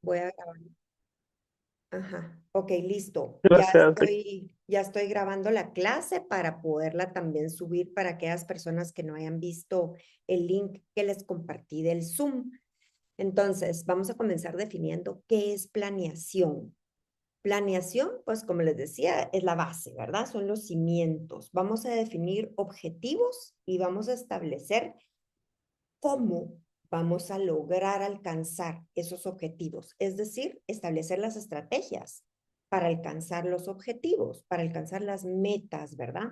Voy a grabar. Ajá, ok, listo. Gracias. Ya estoy grabando la clase para poderla también subir para aquellas personas que no hayan visto el link que les compartí del Zoom. Entonces, vamos a comenzar definiendo qué es planeación. Planeación, pues como les decía, es la base, ¿verdad? Son los cimientos. Vamos a definir objetivos y vamos a establecer cómo vamos a lograr alcanzar esos objetivos, es decir, establecer las estrategias para alcanzar los objetivos, para alcanzar las metas, ¿verdad?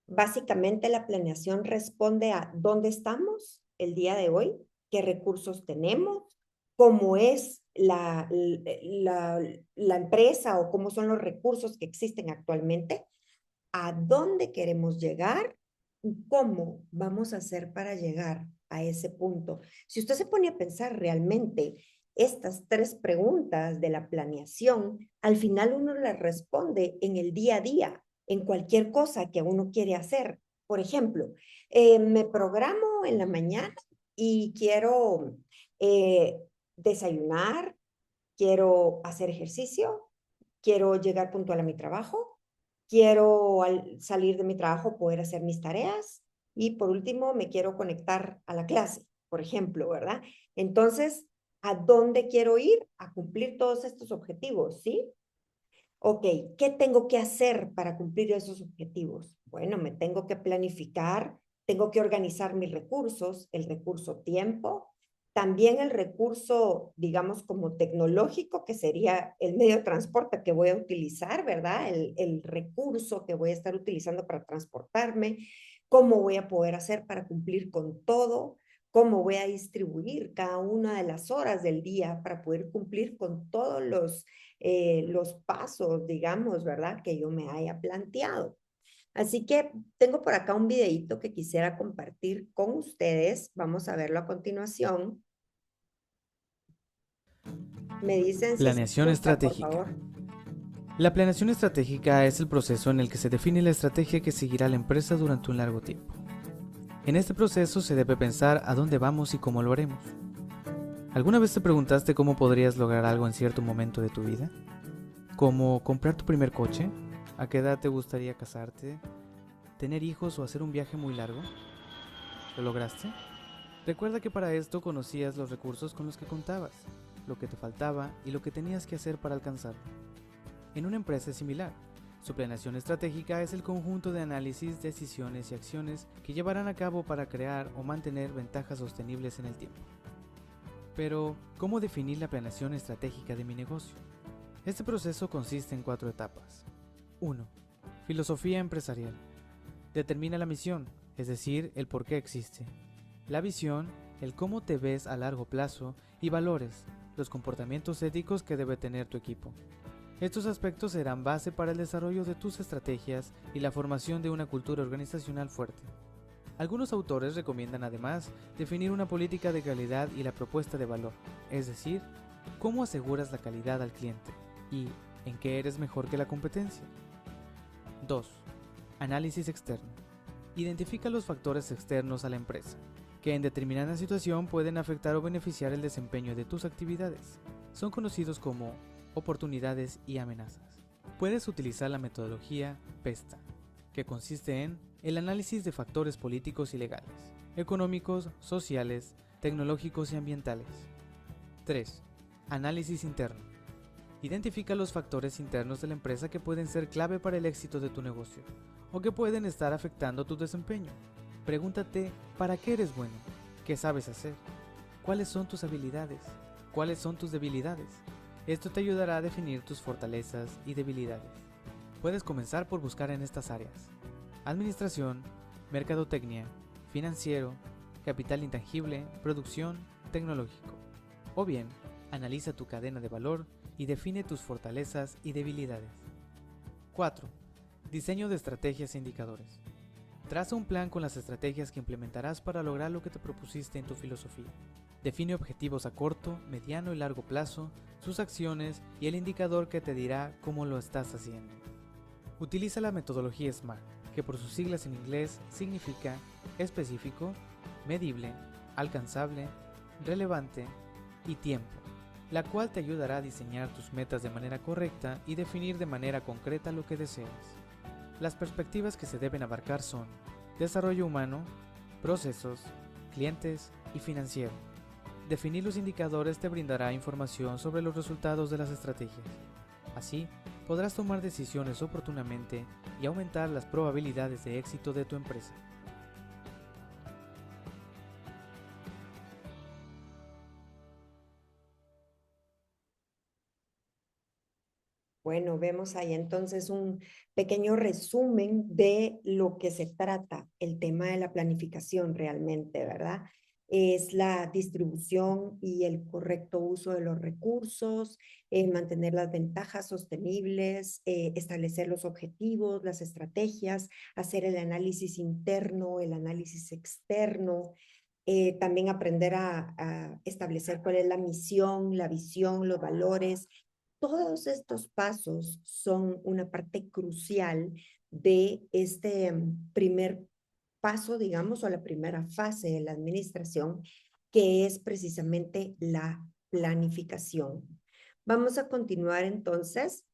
Básicamente la planeación responde a dónde estamos el día de hoy, qué recursos tenemos, cómo es la empresa o cómo son los recursos que existen actualmente, a dónde queremos llegar y cómo vamos a hacer para llegar a ese punto. Si usted se pone a pensar realmente estas tres preguntas de la planeación, al final uno las responde en el día a día, en cualquier cosa que uno quiere hacer. Por ejemplo, me programo en la mañana y quiero desayunar, quiero hacer ejercicio, quiero llegar puntual a mi trabajo, quiero al salir de mi trabajo poder hacer mis tareas y por último me quiero conectar a la clase, por ejemplo, ¿verdad? Entonces, ¿a dónde quiero ir? A cumplir todos estos objetivos, ¿sí? Ok, ¿qué tengo que hacer para cumplir esos objetivos? Bueno, me tengo que planificar, tengo que organizar mis recursos, el recurso tiempo, también el recurso, digamos, como tecnológico, que sería el medio de transporte que voy a utilizar, ¿verdad? El recurso que voy a estar utilizando para transportarme, cómo voy a poder hacer para cumplir con todo, cómo voy a distribuir cada una de las horas del día para poder cumplir con todos los pasos, digamos, ¿verdad? Que yo me haya planteado. Así que tengo por acá un videito que quisiera compartir con ustedes. Vamos a verlo a continuación. Me dicen si se Planeación escucha, por estratégica. favor. La planeación estratégica es el proceso en el que se define la estrategia que seguirá la empresa durante un largo tiempo. En este proceso se debe pensar a dónde vamos y cómo lo haremos. ¿Alguna vez te preguntaste cómo podrías lograr algo en cierto momento de tu vida? ¿Como comprar tu primer coche? ¿A qué edad te gustaría casarte? ¿Tener hijos o hacer un viaje muy largo? ¿Lo lograste? Recuerda que para esto conocías los recursos con los que contabas, lo que te faltaba y lo que tenías que hacer para alcanzarlo. En una empresa es similar. Su planeación estratégica es el conjunto de análisis, decisiones y acciones que llevarán a cabo para crear o mantener ventajas sostenibles en el tiempo. Pero, ¿cómo definir la planeación estratégica de mi negocio? Este proceso consiste en 4 etapas. 1. Filosofía empresarial. Determina la misión, es decir, el por qué existe. La visión, el cómo te ves a largo plazo y valores, los comportamientos éticos que debe tener tu equipo. Estos aspectos serán base para el desarrollo de tus estrategias y la formación de una cultura organizacional fuerte. Algunos autores recomiendan además definir una política de calidad y la propuesta de valor, es decir, cómo aseguras la calidad al cliente y en qué eres mejor que la competencia. 2. Análisis externo. Identifica los factores externos a la empresa, que en determinada situación pueden afectar o beneficiar el desempeño de tus actividades. Son conocidos como oportunidades y amenazas. Puedes utilizar la metodología PESTA, que consiste en el análisis de factores políticos y legales, económicos, sociales, tecnológicos y ambientales. 3. Análisis interno. Identifica los factores internos de la empresa que pueden ser clave para el éxito de tu negocio o que pueden estar afectando tu desempeño. Pregúntate, ¿para qué eres bueno? ¿Qué sabes hacer? ¿Cuáles son tus habilidades? ¿Cuáles son tus debilidades? Esto te ayudará a definir tus fortalezas y debilidades. Puedes comenzar por buscar en estas áreas: administración, mercadotecnia, financiero, capital intangible, producción, tecnológico. O bien, analiza tu cadena de valor y define tus fortalezas y debilidades. 4. Diseño de estrategias e indicadores. Traza un plan con las estrategias que implementarás para lograr lo que te propusiste en tu filosofía. Define objetivos a corto, mediano y largo plazo, sus acciones y el indicador que te dirá cómo lo estás haciendo. Utiliza la metodología SMART, que por sus siglas en inglés significa específico, medible, alcanzable, relevante y tiempo. la cual te ayudará a diseñar tus metas de manera correcta y definir de manera concreta lo que deseas. Las perspectivas que se deben abarcar son desarrollo humano, procesos, clientes y financiero. Definir los indicadores te brindará información sobre los resultados de las estrategias. Así, podrás tomar decisiones oportunamente y aumentar las probabilidades de éxito de tu empresa. Bueno, vemos ahí entonces un pequeño resumen de lo que se trata el tema de la planificación realmente, ¿verdad? Es la distribución y el correcto uso de los recursos, mantener las ventajas sostenibles, establecer los objetivos, las estrategias, hacer el análisis interno, el análisis externo, también aprender a establecer cuál es la misión, la visión, los valores. Todos estos pasos son una parte crucial de este primer paso, digamos, o la primera fase de la administración, que es precisamente la planificación. Vamos a continuar entonces.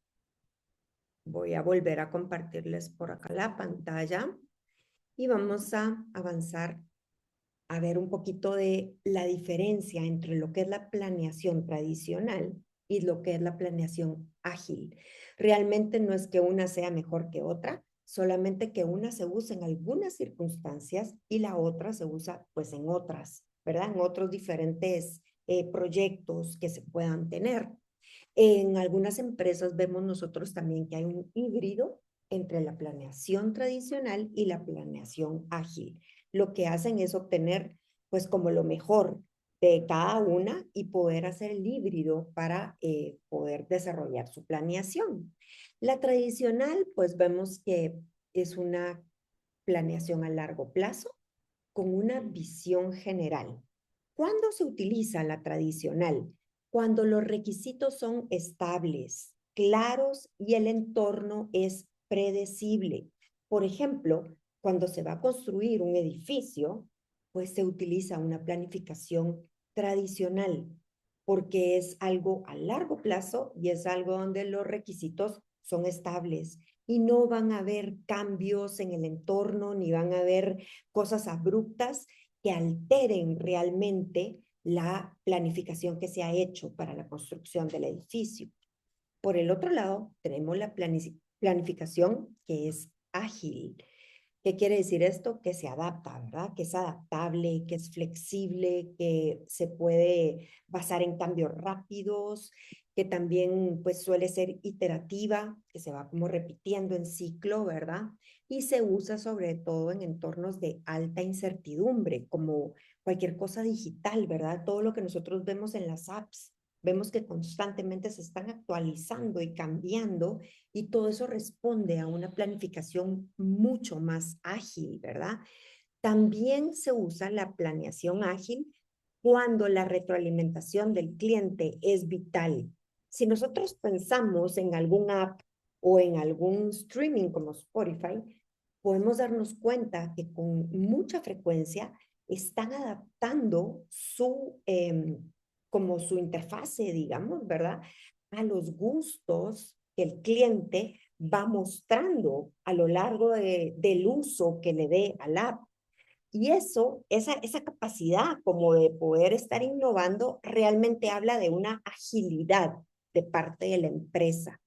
Voy a volver a compartirles por acá la pantalla y vamos a avanzar a ver un poquito de la diferencia entre lo que es la planeación tradicional y lo que es la planeación ágil. Realmente no es que una sea mejor que otra, solamente que una se usa en algunas circunstancias y la otra se usa pues en otras, ¿verdad? En otros diferentes proyectos que se puedan tener. En algunas empresas vemos nosotros también que hay un híbrido entre la planeación tradicional y la planeación ágil. Lo que hacen es obtener pues como lo mejor de cada una y poder hacer el híbrido para poder desarrollar su planeación. La tradicional pues vemos que es una planeación a largo plazo con una visión general. ¿Cuándo se utiliza la tradicional? Cuando los requisitos son estables, claros y el entorno es predecible. Por ejemplo, cuando se va a construir un edificio, pues se utiliza una planificación tradicional porque es algo a largo plazo y es algo donde los requisitos son estables y no van a haber cambios en el entorno ni van a haber cosas abruptas que alteren realmente la planificación que se ha hecho para la construcción del edificio. Por el otro lado, tenemos la planificación que es ágil. ¿Qué quiere decir esto? Que se adapta, ¿verdad? Que es adaptable, que es flexible, que se puede basar en cambios rápidos, que también pues suele ser iterativa, que se va como repitiendo en ciclo, ¿verdad? Y se usa sobre todo en entornos de alta incertidumbre, como cualquier cosa digital, ¿verdad? Todo lo que nosotros vemos en las apps, vemos que constantemente se están actualizando y cambiando y todo eso responde a una planificación mucho más ágil, ¿verdad? También se usa la planeación ágil cuando la retroalimentación del cliente es vital. Si nosotros pensamos en algún app o en algún streaming como Spotify, podemos darnos cuenta que con mucha frecuencia están adaptando como su interfase, digamos, ¿verdad? A los gustos que el cliente va mostrando a lo largo del uso que le dé al app. Y eso, esa capacidad como de poder estar innovando, realmente habla de una agilidad de parte de la empresa.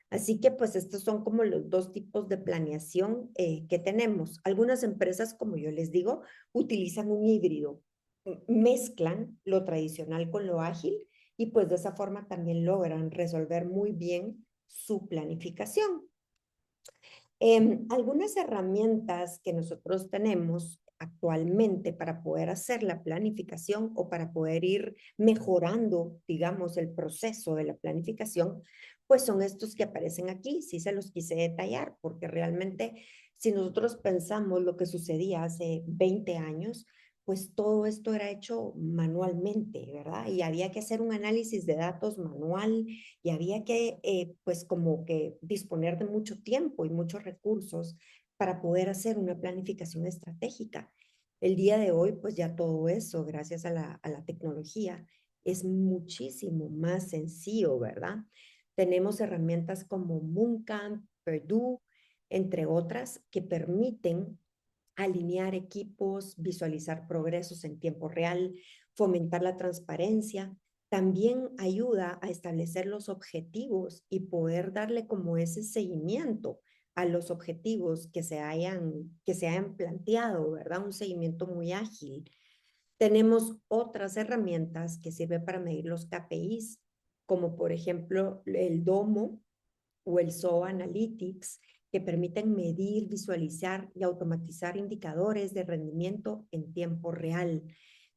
Así que pues estos son como los dos tipos de planeación que tenemos. Algunas empresas, como yo les digo, utilizan un híbrido, mezclan lo tradicional con lo ágil y pues de esa forma también logran resolver muy bien su planificación. Algunas herramientas que nosotros tenemos actualmente para poder hacer la planificación o para poder ir mejorando, digamos, el proceso de la planificación, pues son estos que aparecen aquí. Sí se los quise detallar porque realmente si nosotros pensamos lo que sucedía hace 20 años, pues todo esto era hecho manualmente, ¿verdad? Y había que hacer un análisis de datos manual y había que, pues, como que disponer de mucho tiempo y muchos recursos para poder hacer una planificación estratégica. El día de hoy, pues ya todo eso, gracias a la tecnología, es muchísimo más sencillo, ¿verdad? Tenemos herramientas como Mooncamp, Purdue, entre otras, que permiten alinear equipos, visualizar progresos en tiempo real, fomentar la transparencia. También ayuda a establecer los objetivos y poder darle como ese seguimiento a los objetivos que se hayan planteado, ¿verdad? Un seguimiento muy ágil. Tenemos otras herramientas que sirven para medir los KPIs, como por ejemplo el Domo o el SOA Analytics, que permiten medir, visualizar y automatizar indicadores de rendimiento en tiempo real.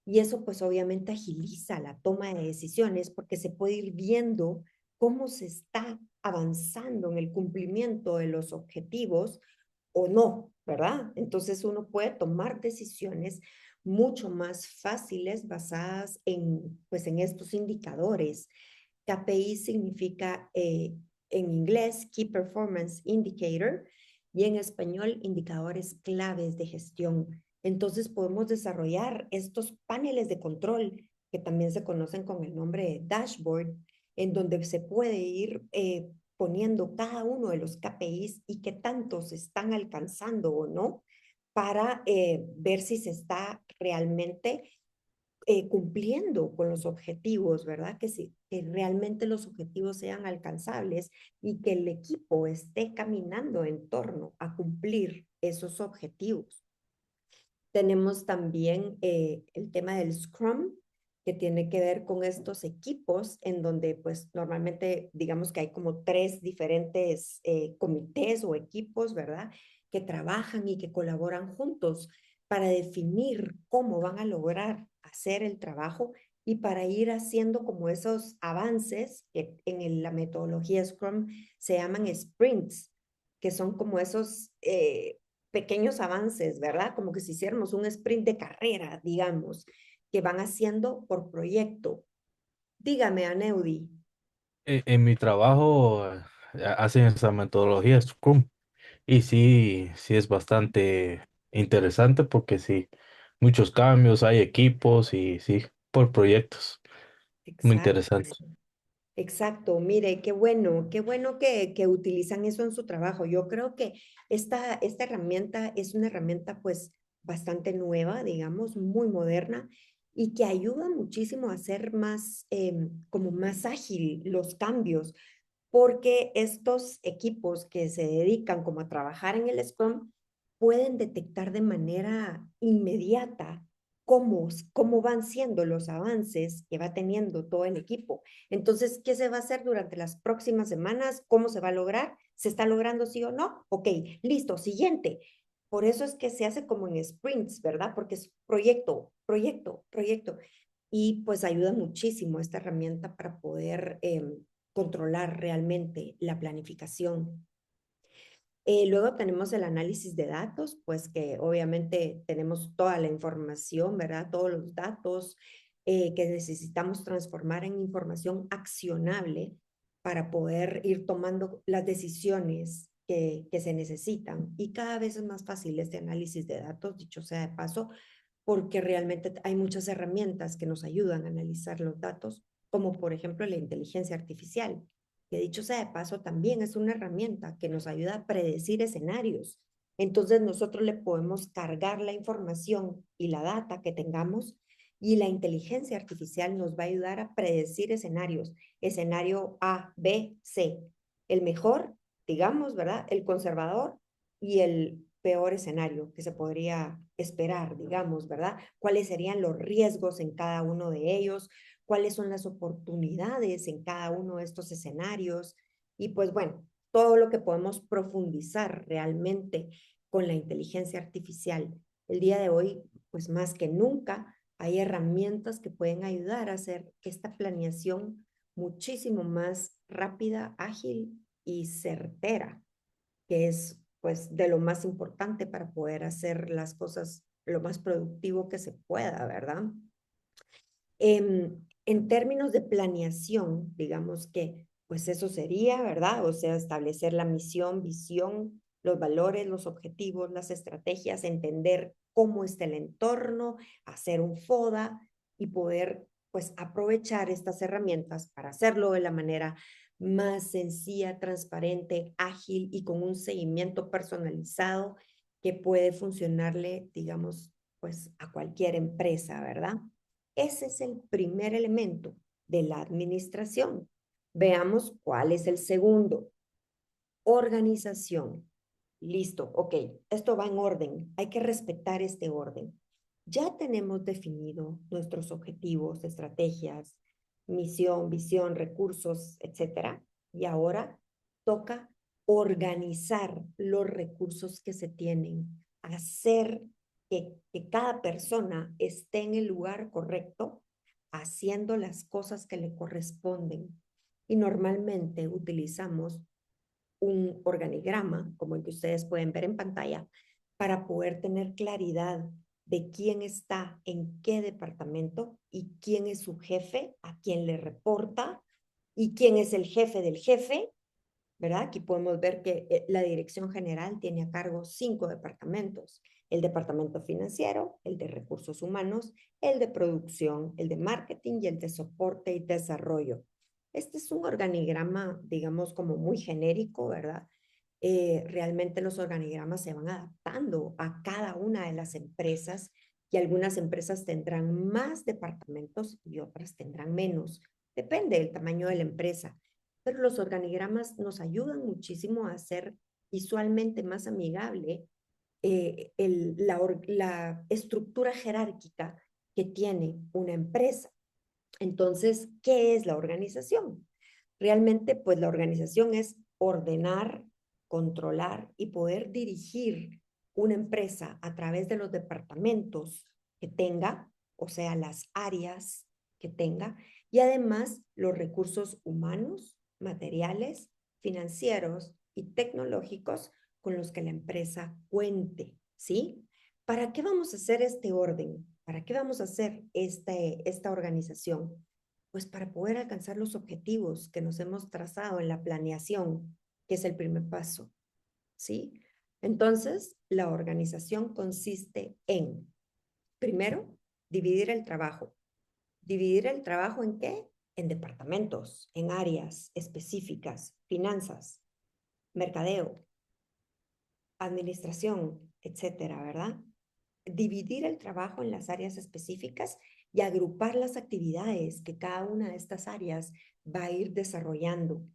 Y eso pues obviamente agiliza la toma de decisiones porque se puede ir viendo cómo se está avanzando en el cumplimiento de los objetivos o no, ¿verdad? Entonces uno puede tomar decisiones mucho más fáciles basadas pues, en estos indicadores. KPI significa en inglés Key Performance Indicator y en español indicadores claves de gestión. Entonces podemos desarrollar estos paneles de control que también se conocen con el nombre de dashboard, en donde se puede ir poniendo cada uno de los KPIs y qué tanto se están alcanzando o no para ver si se está realmente cumpliendo con los objetivos, ¿verdad? Que realmente los objetivos sean alcanzables y que el equipo esté caminando en torno a cumplir esos objetivos. Tenemos también el tema del Scrum, que tiene que ver con estos equipos en donde pues normalmente digamos que hay como tres diferentes comités o equipos, ¿verdad? Que trabajan y que colaboran juntos para definir cómo van a lograr hacer el trabajo y para ir haciendo como esos avances que la metodología Scrum se llaman sprints, que son como esos pequeños avances, ¿verdad? Como que si hiciéramos un sprint de carrera, digamos, que van haciendo por proyecto. Dígame, Aneudi. En mi trabajo hacen esa metodología Scrum y sí, sí es bastante interesante porque sí, muchos cambios, hay equipos y sí, por proyectos. Muy Exacto, interesante. exacto. Mire, qué bueno que utilizan eso en su trabajo. Yo creo que esta herramienta es una herramienta pues bastante nueva, digamos, muy moderna y que ayuda muchísimo a hacer más, como más ágil los cambios, porque estos equipos que se dedican como a trabajar en el Scrum pueden detectar de manera inmediata cómo van siendo los avances que va teniendo todo el equipo. Entonces, ¿qué se va a hacer durante las próximas semanas? ¿Cómo se va a lograr? ¿Se está logrando sí o no? Ok, listo, siguiente. Por eso es que se hace como en sprints, ¿verdad? Porque es proyecto, proyecto, proyecto. Y pues ayuda muchísimo esta herramienta para poder controlar realmente la planificación. Luego tenemos el análisis de datos, pues que obviamente tenemos toda la información, ¿verdad? Todos los datos que necesitamos transformar en información accionable para poder ir tomando las decisiones que se necesitan. Y cada vez es más fácil este análisis de datos, dicho sea de paso, porque realmente hay muchas herramientas que nos ayudan a analizar los datos, como por ejemplo la inteligencia artificial, que dicho sea de paso también es una herramienta que nos ayuda a predecir escenarios. Entonces nosotros le podemos cargar la información y la data que tengamos y la inteligencia artificial nos va a ayudar a predecir escenarios, escenario A, B, C, el mejor, digamos, ¿verdad? El conservador y el peor escenario que se podría esperar, digamos, ¿verdad? ¿Cuáles serían los riesgos en cada uno de ellos? ¿Cuáles son las oportunidades en cada uno de estos escenarios? Y pues bueno, todo lo que podemos profundizar realmente con la inteligencia artificial. El día de hoy, pues más que nunca, hay herramientas que pueden ayudar a hacer esta planeación muchísimo más rápida, ágil y certera, que es pues de lo más importante para poder hacer las cosas lo más productivo que se pueda, ¿verdad? En términos de planeación, digamos que pues eso sería, ¿verdad? O sea, establecer la misión, visión, los valores, los objetivos, las estrategias, entender cómo está el entorno, hacer un FODA y poder pues aprovechar estas herramientas para hacerlo de la manera más sencilla, transparente, ágil y con un seguimiento personalizado que puede funcionarle, digamos, pues a cualquier empresa, ¿verdad? Ese es el primer elemento de la administración. Veamos cuál es el segundo. Organización. Listo, ok, esto va en orden. Hay que respetar este orden. Ya tenemos definido nuestros objetivos, estrategias, misión, visión, recursos, etcétera. Y ahora toca organizar los recursos que se tienen, hacer que cada persona esté en el lugar correcto, haciendo las cosas que le corresponden. Y normalmente utilizamos un organigrama, como el que ustedes pueden ver en pantalla, para poder tener claridad de quién está en qué departamento y quién es su jefe, a quién le reporta y quién es el jefe del jefe, ¿verdad? Aquí podemos ver que la dirección general tiene a cargo 5 departamentos: el departamento financiero, el de recursos humanos, el de producción, el de marketing y el de soporte y desarrollo. Este es un organigrama, digamos, como muy genérico, ¿verdad? Realmente los organigramas se van adaptando a cada una de las empresas y algunas empresas tendrán más departamentos y otras tendrán menos. Depende del tamaño de la empresa, pero los organigramas nos ayudan muchísimo a hacer visualmente más amigable la estructura jerárquica que tiene una empresa. Entonces, ¿qué es la organización? Realmente, pues la organización es ordenar, controlar y poder dirigir una empresa a través de los departamentos que tenga, o sea, las áreas que tenga, y además los recursos humanos, materiales, financieros y tecnológicos con los que la empresa cuente, ¿sí? ¿Para qué vamos a hacer este orden? ¿Para qué vamos a hacer esta organización? Pues para poder alcanzar los objetivos que nos hemos trazado en la planeación, que es el primer paso, ¿sí? Entonces, la organización consiste en, primero, dividir el trabajo. ¿Dividir el trabajo en qué? En departamentos, en áreas específicas, finanzas, mercadeo, administración, etcétera, ¿verdad? Dividir el trabajo en las áreas específicas y agrupar las actividades que cada una de estas áreas va a ir desarrollando.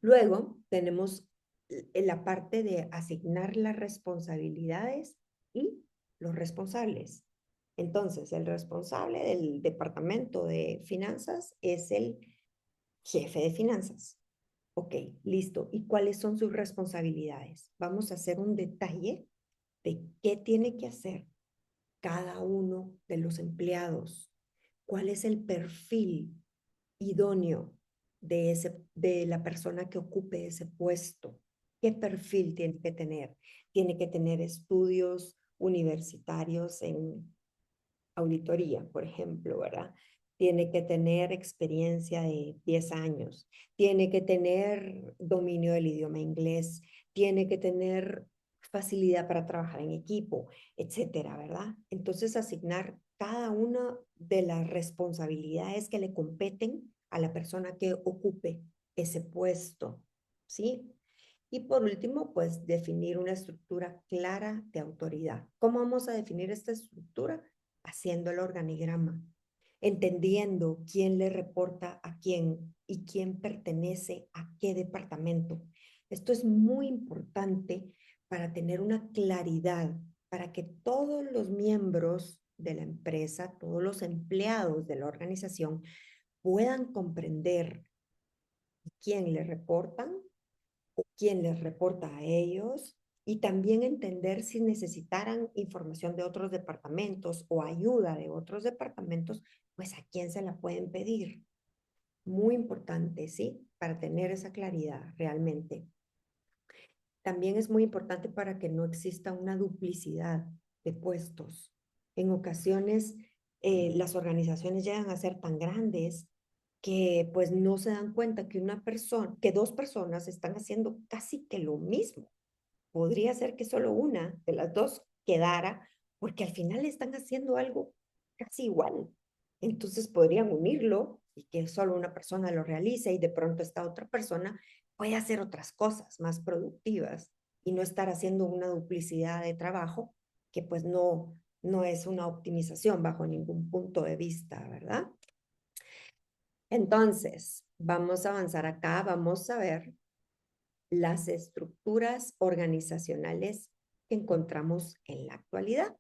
Luego tenemos la parte de asignar las responsabilidades y los responsables. Entonces, el responsable del departamento de finanzas es el jefe de finanzas. Ok, listo. ¿Y cuáles son sus responsabilidades? Vamos a hacer un detalle de qué tiene que hacer cada uno de los empleados, cuál es el perfil idóneo de la persona que ocupe ese puesto, qué perfil tiene que tener. Tiene que tener estudios universitarios en auditoría, por ejemplo, ¿verdad? Tiene que tener experiencia de 10 años, tiene que tener dominio del idioma inglés, tiene que tener facilidad para trabajar en equipo, etcétera, ¿verdad? Entonces, asignar cada una de las responsabilidades que le competen a la persona que ocupe ese puesto, ¿sí? Y por último, pues definir una estructura clara de autoridad. ¿Cómo vamos a definir esta estructura? Haciendo el organigrama, entendiendo quién le reporta a quién y quién pertenece a qué departamento. Esto es muy importante para tener una claridad, para que todos los miembros de la empresa, todos los empleados de la organización puedan comprender quién le reportan o quién les reporta a ellos y también entender si necesitaran información de otros departamentos o ayuda de otros departamentos, pues a quién se la pueden pedir. Muy importante, ¿sí? Para tener esa claridad realmente. También es muy importante para que no exista una duplicidad de puestos. En ocasiones, las organizaciones llegan a ser tan grandes que pues no se dan cuenta que que dos personas están haciendo casi que lo mismo. Podría ser que solo una de las dos quedara, porque al final están haciendo algo casi igual. Entonces podrían unirlo y que solo una persona lo realice y de pronto esta otra persona puede hacer otras cosas más productivas y no estar haciendo una duplicidad de trabajo que pues no es una optimización bajo ningún punto de vista, ¿verdad? Entonces, vamos a avanzar acá, vamos a ver las estructuras organizacionales que encontramos en la actualidad.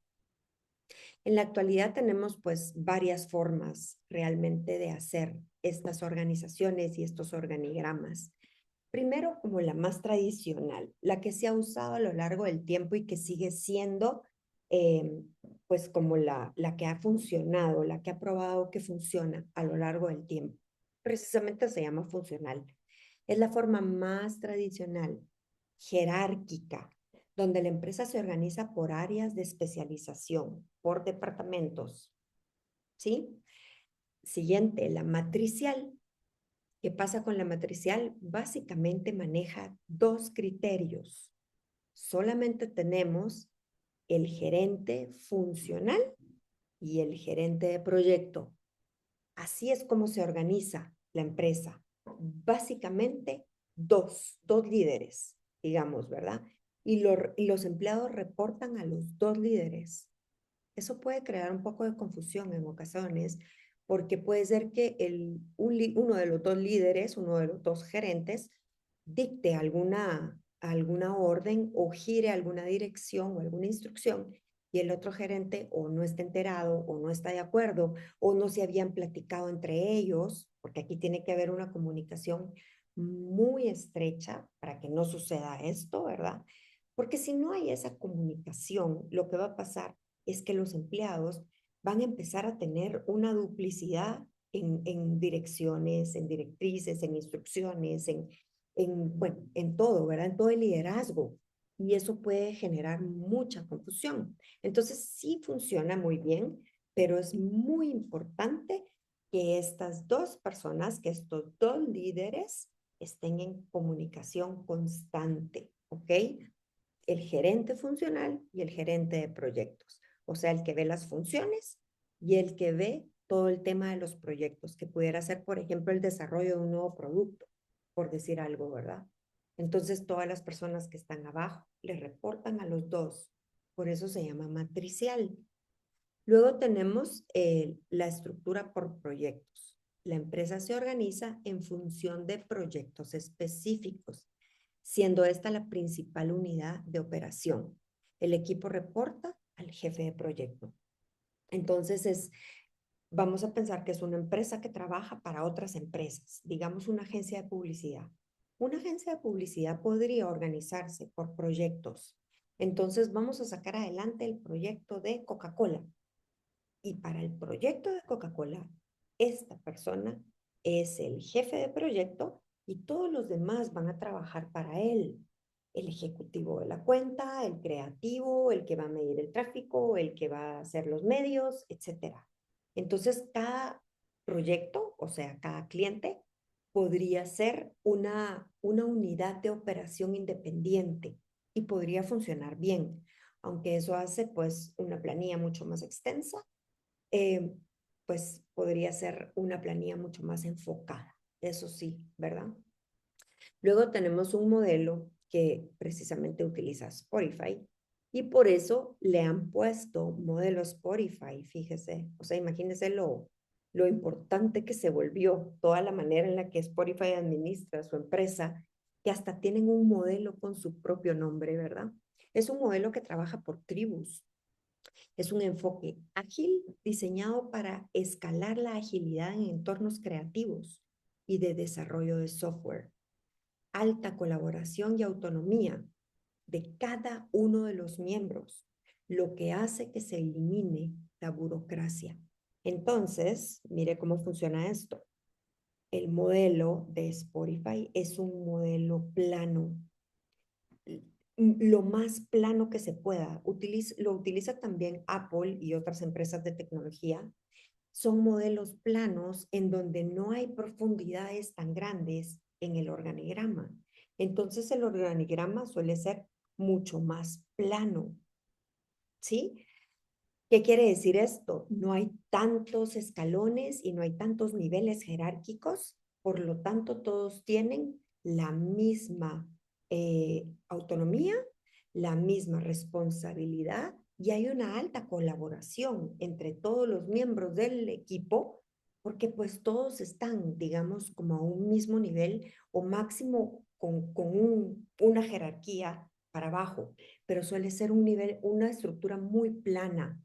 En la actualidad tenemos pues varias formas realmente de hacer estas organizaciones y estos organigramas. Primero, como la más tradicional, la que se ha usado a lo largo del tiempo y que sigue siendo pues como la que ha funcionado, la que ha probado que funciona a lo largo del tiempo. Precisamente se llama funcional. Es la forma más tradicional, jerárquica, donde la empresa se organiza por áreas de especialización, por departamentos, ¿sí? Siguiente, la matricial. ¿Qué pasa con la matricial? Básicamente maneja dos criterios. Solamente tenemos el gerente funcional y el gerente de proyecto. Así es como se organiza la empresa. Básicamente dos líderes, digamos, ¿verdad? Y los empleados reportan a los dos líderes. Eso puede crear un poco de confusión en ocasiones, porque puede ser que uno de los dos líderes, uno de los dos gerentes, dicte alguna orden o gire alguna dirección o alguna instrucción y el otro gerente o no está enterado o no está de acuerdo o no se habían platicado entre ellos, porque aquí tiene que haber una comunicación muy estrecha para que no suceda esto, ¿verdad? Porque si no hay esa comunicación, lo que va a pasar es que los empleados van a empezar a tener una duplicidad en direcciones, en directrices, en instrucciones, bueno, en todo, ¿verdad? En todo el liderazgo. Y eso puede generar mucha confusión. Entonces, sí funciona muy bien, pero es muy importante que estas dos personas, que estos dos líderes estén en comunicación constante, ¿ok? El gerente funcional y el gerente de proyectos. O sea, el que ve las funciones y el que ve todo el tema de los proyectos, que pudiera ser, por ejemplo, el desarrollo de un nuevo producto, por decir algo, ¿verdad? Entonces, todas las personas que están abajo le reportan a los dos. Por eso se llama matricial. Luego tenemos la estructura por proyectos. La empresa se organiza en función de proyectos específicos, siendo esta la principal unidad de operación. El equipo reporta al jefe de proyecto. Entonces vamos a pensar que es una empresa que trabaja para otras empresas, digamos una agencia de publicidad. Una agencia de publicidad podría organizarse por proyectos. Entonces vamos a sacar adelante el proyecto de Coca-Cola. Y para el proyecto de Coca-Cola, esta persona es el jefe de proyecto y todos los demás van a trabajar para él. El ejecutivo de la cuenta, el creativo, el que va a medir el tráfico, el que va a hacer los medios, etcétera. Entonces, cada proyecto, o sea, cada cliente, podría ser una unidad de operación independiente y podría funcionar bien, aunque eso hace pues una planilla mucho más extensa, eh, pues podría ser una planilla mucho más enfocada, eso sí, ¿verdad? Luego tenemos un modelo que precisamente utiliza Spotify y por eso le han puesto modelo Spotify, fíjese, o sea, imagínese lo importante que se volvió toda la manera en la que Spotify administra su empresa, que hasta tienen un modelo con su propio nombre, ¿verdad? Es un modelo que trabaja por tribus. Es un enfoque ágil diseñado para escalar la agilidad en entornos creativos y de desarrollo de software. Alta colaboración y autonomía de cada uno de los miembros, lo que hace que se elimine la burocracia. Entonces, mire cómo funciona esto. El modelo de Spotify es un modelo plano, lo más plano que se pueda. Lo utiliza también Apple y otras empresas de tecnología. Son modelos planos en donde no hay profundidades tan grandes en el organigrama. Entonces el organigrama suele ser mucho más plano, ¿sí? ¿Qué quiere decir esto? No hay tantos escalones y no hay tantos niveles jerárquicos, por lo tanto todos tienen la misma autonomía, la misma responsabilidad y hay una alta colaboración entre todos los miembros del equipo porque pues todos están, digamos, como a un mismo nivel o máximo con una jerarquía para abajo, pero suele ser un nivel, una estructura muy plana,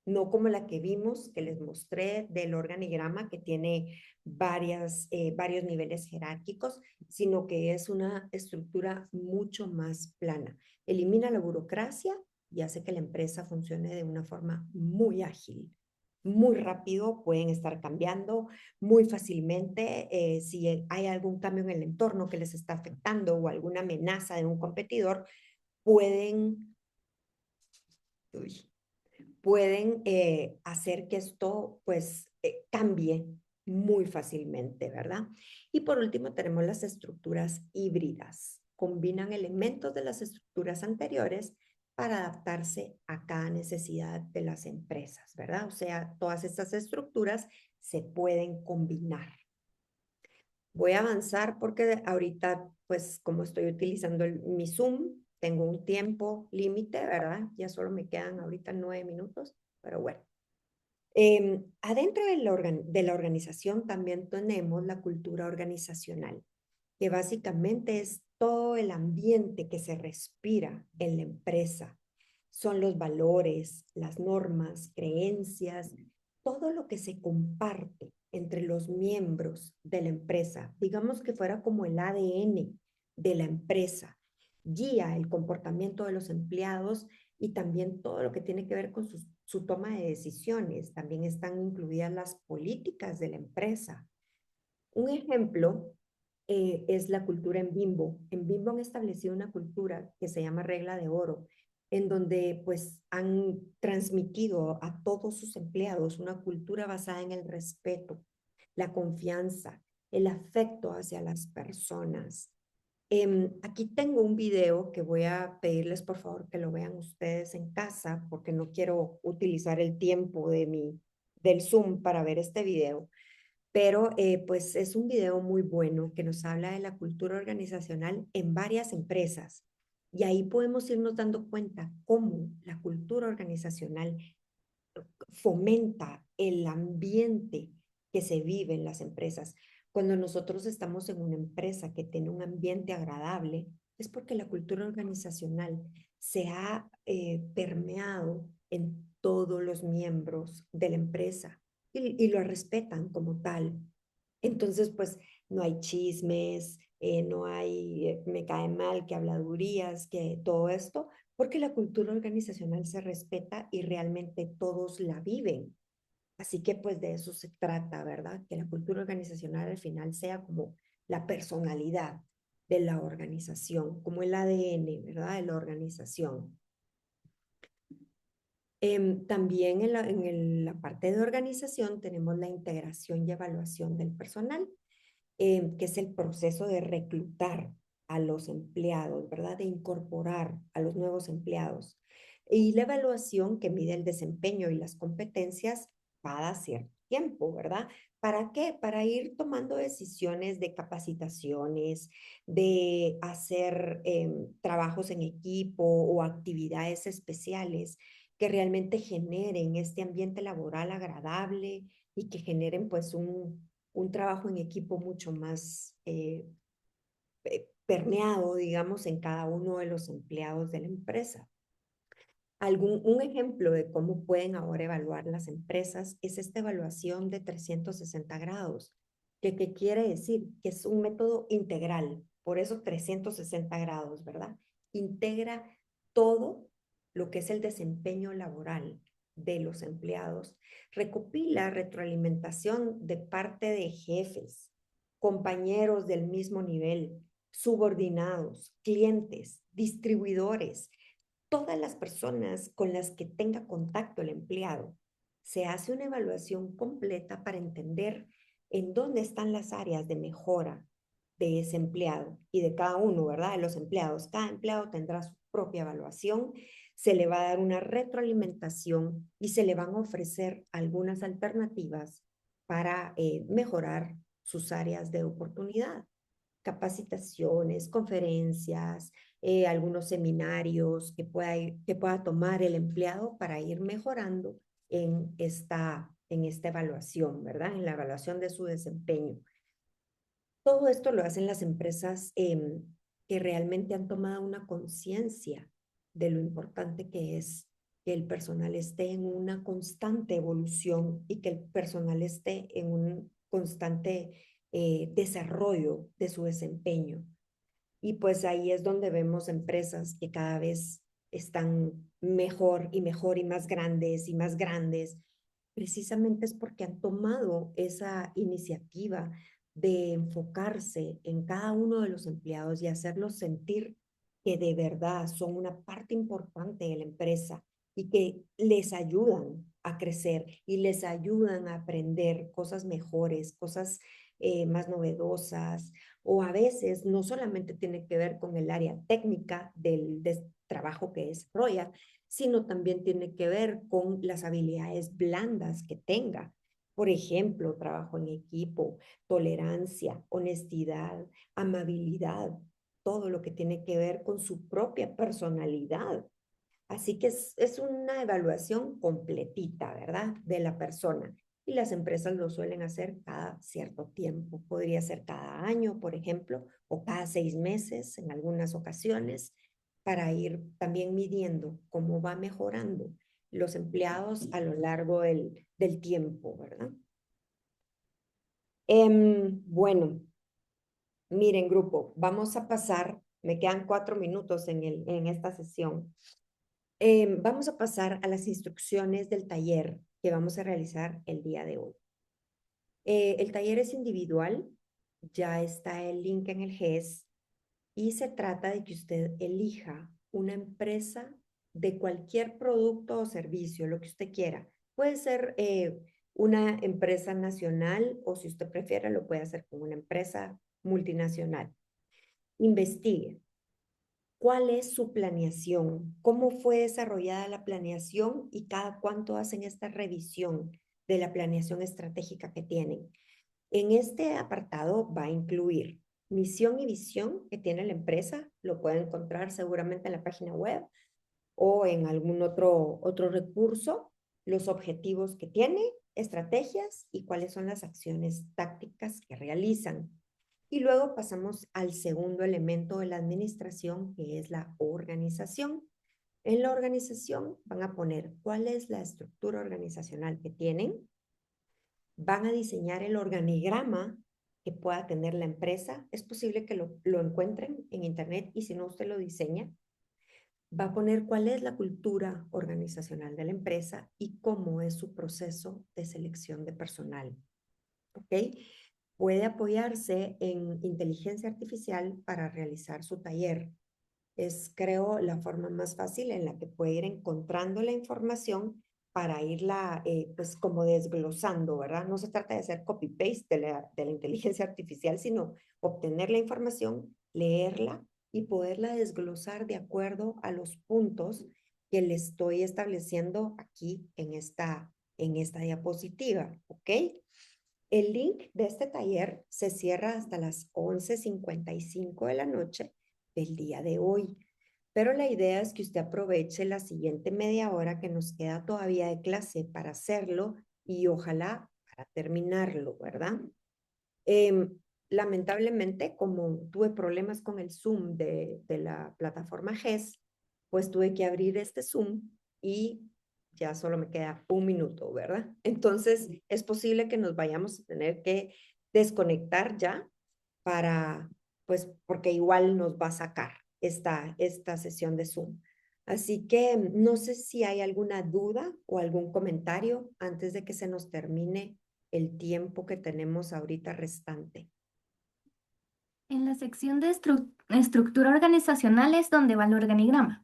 no como la que vimos, que les mostré del organigrama, que tiene varios niveles jerárquicos, sino que es una estructura mucho más plana. Elimina la burocracia y hace que la empresa funcione de una forma muy ágil. Muy rápido, pueden estar cambiando muy fácilmente. Si hay algún cambio en el entorno que les está afectando o alguna amenaza de un competidor, pueden, uy, pueden hacer que esto pues cambie muy fácilmente, ¿verdad? Y por último tenemos las estructuras híbridas. Combinan elementos de las estructuras anteriores para adaptarse a cada necesidad de las empresas, ¿verdad? O sea, todas estas estructuras se pueden combinar. Voy a avanzar porque ahorita, pues como estoy utilizando mi Zoom, tengo un tiempo límite, ¿verdad? Ya solo me quedan ahorita 9 minutos, pero bueno. Adentro de la organización también tenemos la cultura organizacional, que básicamente es todo el ambiente que se respira en la empresa. Son los valores, las normas, creencias, todo lo que se comparte entre los miembros de la empresa. Digamos que fuera como el ADN de la empresa. Guía el comportamiento de los empleados y también todo lo que tiene que ver con su toma de decisiones. También están incluidas las políticas de la empresa. Un ejemplo es la cultura en Bimbo. En Bimbo han establecido una cultura que se llama regla de oro, en donde pues han transmitido a todos sus empleados una cultura basada en el respeto, la confianza, el afecto hacia las personas. Aquí tengo un video que voy a pedirles por favor que lo vean ustedes en casa porque no quiero utilizar el tiempo del Zoom para ver este video, pero pues es un video muy bueno que nos habla de la cultura organizacional en varias empresas. Y ahí podemos irnos dando cuenta cómo la cultura organizacional fomenta el ambiente que se vive en las empresas. Cuando nosotros estamos en una empresa que tiene un ambiente agradable, es porque la cultura organizacional se ha permeado en todos los miembros de la empresa y lo respetan como tal. Entonces, pues no hay chismes, no hay me cae mal, que habladurías, que todo esto, porque la cultura organizacional se respeta y realmente todos la viven. Así que pues de eso se trata, ¿verdad? Que la cultura organizacional al final sea como la personalidad de la organización, como el ADN, ¿verdad? De la organización. También en la parte de organización tenemos la integración y evaluación del personal, que es el proceso de reclutar a los empleados, ¿verdad? De incorporar a los nuevos empleados. Y la evaluación que mide el desempeño y las competencias cada cierto tiempo, ¿verdad? ¿Para qué? Para ir tomando decisiones de capacitaciones, de hacer trabajos en equipo o actividades especiales que realmente generen este ambiente laboral agradable y que generen pues un trabajo en equipo mucho más permeado, digamos, en cada uno de los empleados de la empresa. Un ejemplo de cómo pueden ahora evaluar las empresas es esta evaluación de 360 grados. ¿Qué quiere decir? Que es un método integral, por eso 360 grados, ¿verdad? Integra todo lo que es el desempeño laboral de los empleados, recopila retroalimentación de parte de jefes, compañeros del mismo nivel, subordinados, clientes, distribuidores, todas las personas con las que tenga contacto el empleado. Se hace una evaluación completa para entender en dónde están las áreas de mejora de ese empleado y de cada uno, ¿verdad? De los empleados. Cada empleado tendrá su propia evaluación. se le va a dar una retroalimentación y se le van a ofrecer algunas alternativas para mejorar sus áreas de oportunidad. Capacitaciones, conferencias, algunos seminarios que pueda tomar el empleado para ir mejorando en esta evaluación, ¿verdad? En la evaluación de su desempeño. Todo esto lo hacen las empresas que realmente han tomado una conciencia de lo importante que es que el personal esté en una constante evolución y que el personal esté en un constante desarrollo de su desempeño. Y pues ahí es donde vemos empresas que cada vez están mejor y mejor y más grandes. Precisamente es porque han tomado esa iniciativa de enfocarse en cada uno de los empleados y hacerlos sentir que de verdad son una parte importante de la empresa y que les ayudan a crecer y les ayudan a aprender cosas mejores, cosas más novedosas, o a veces no solamente tiene que ver con el área técnica del trabajo que desarrolla, sino también tiene que ver con las habilidades blandas que tenga. Por ejemplo, trabajo en equipo, tolerancia, honestidad, amabilidad, todo lo que tiene que ver con su propia personalidad. Así que es una evaluación completita, ¿verdad? De la persona. Y las empresas lo suelen hacer cada cierto tiempo. Podría ser cada año, por ejemplo, o cada 6 meses en algunas ocasiones, para ir también midiendo cómo va mejorando los empleados a lo largo del tiempo, ¿verdad? Bueno, miren, grupo, vamos a pasar, me quedan 4 minutos en esta sesión. Vamos a pasar a las instrucciones del taller que vamos a realizar el día de hoy. El taller es individual, ya está el link en el GES y se trata de que usted elija una empresa de cualquier producto o servicio, lo que usted quiera. Puede ser una empresa nacional o si usted prefiere lo puede hacer con una empresa multinacional. Investigue. ¿Cuál es su planeación? ¿Cómo fue desarrollada la planeación y cada cuánto hacen esta revisión de la planeación estratégica que tienen? En este apartado va a incluir misión y visión que tiene la empresa, lo pueden encontrar seguramente en la página web o en algún otro recurso, los objetivos que tiene, estrategias y cuáles son las acciones tácticas que realizan. Y luego pasamos al segundo elemento de la administración, que es la organización. En la organización van a poner cuál es la estructura organizacional que tienen, van a diseñar el organigrama que pueda tener la empresa. Es posible que lo encuentren en internet y si no, usted lo diseña. Va a poner cuál es la cultura organizacional de la empresa y cómo es su proceso de selección de personal. ¿Ok? Puede apoyarse en inteligencia artificial para realizar su taller. Es, creo, la forma más fácil en la que puede ir encontrando la información para irla, pues, como desglosando, ¿verdad? No se trata de hacer copy-paste de la inteligencia artificial, sino obtener la información, leerla y poderla desglosar de acuerdo a los puntos que le estoy estableciendo aquí en esta diapositiva, ¿ok? El link de este taller se cierra hasta las 11:55 de la noche del día de hoy. Pero la idea es que usted aproveche la siguiente media hora que nos queda todavía de clase para hacerlo y ojalá para terminarlo, ¿verdad? Lamentablemente, como tuve problemas con el Zoom de la plataforma GES, pues tuve que abrir este Zoom y ya solo me queda 1 minuto, ¿verdad? Entonces, es posible que nos vayamos a tener que desconectar ya para, pues, porque igual nos va a sacar esta sesión de Zoom. Así que no sé si hay alguna duda o algún comentario antes de que se nos termine el tiempo que tenemos ahorita restante. En la sección de estructura organizacional es donde va el organigrama.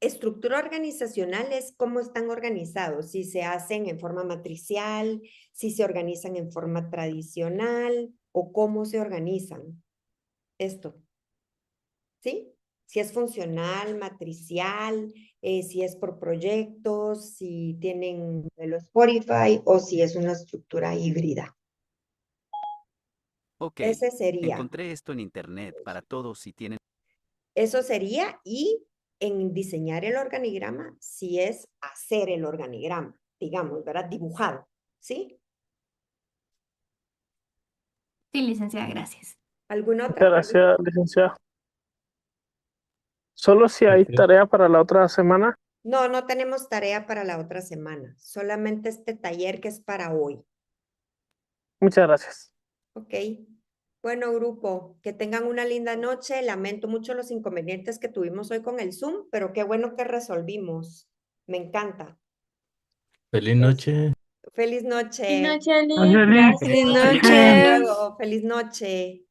Estructura organizacional es cómo están organizados, si se hacen en forma matricial, si se organizan en forma tradicional o cómo se organizan. Esto, ¿sí? Si es funcional, matricial, si es por proyectos, si tienen el Spotify o si es una estructura híbrida. Ok, Ese sería. encontré esto en internet para todos si tienen. Eso sería, y en diseñar el organigrama, si es hacer el organigrama, digamos, ¿verdad? Dibujado, ¿sí? Sí, licenciada, gracias. ¿Alguna Muchas otra pregunta? gracias, licenciada. Solo si hay Ok. tarea para la otra semana. No, no tenemos tarea para la otra semana, solamente este taller que es para hoy, Muchas gracias. ¿ok? Bueno, grupo, que tengan una linda noche. Lamento mucho los inconvenientes que tuvimos hoy con el Zoom, pero qué bueno que resolvimos. Me encanta. Feliz noche. Feliz noche. Feliz noche, Ali. Ángel, Gracias. Feliz Hasta noche. Hasta luego. luego. Feliz noche.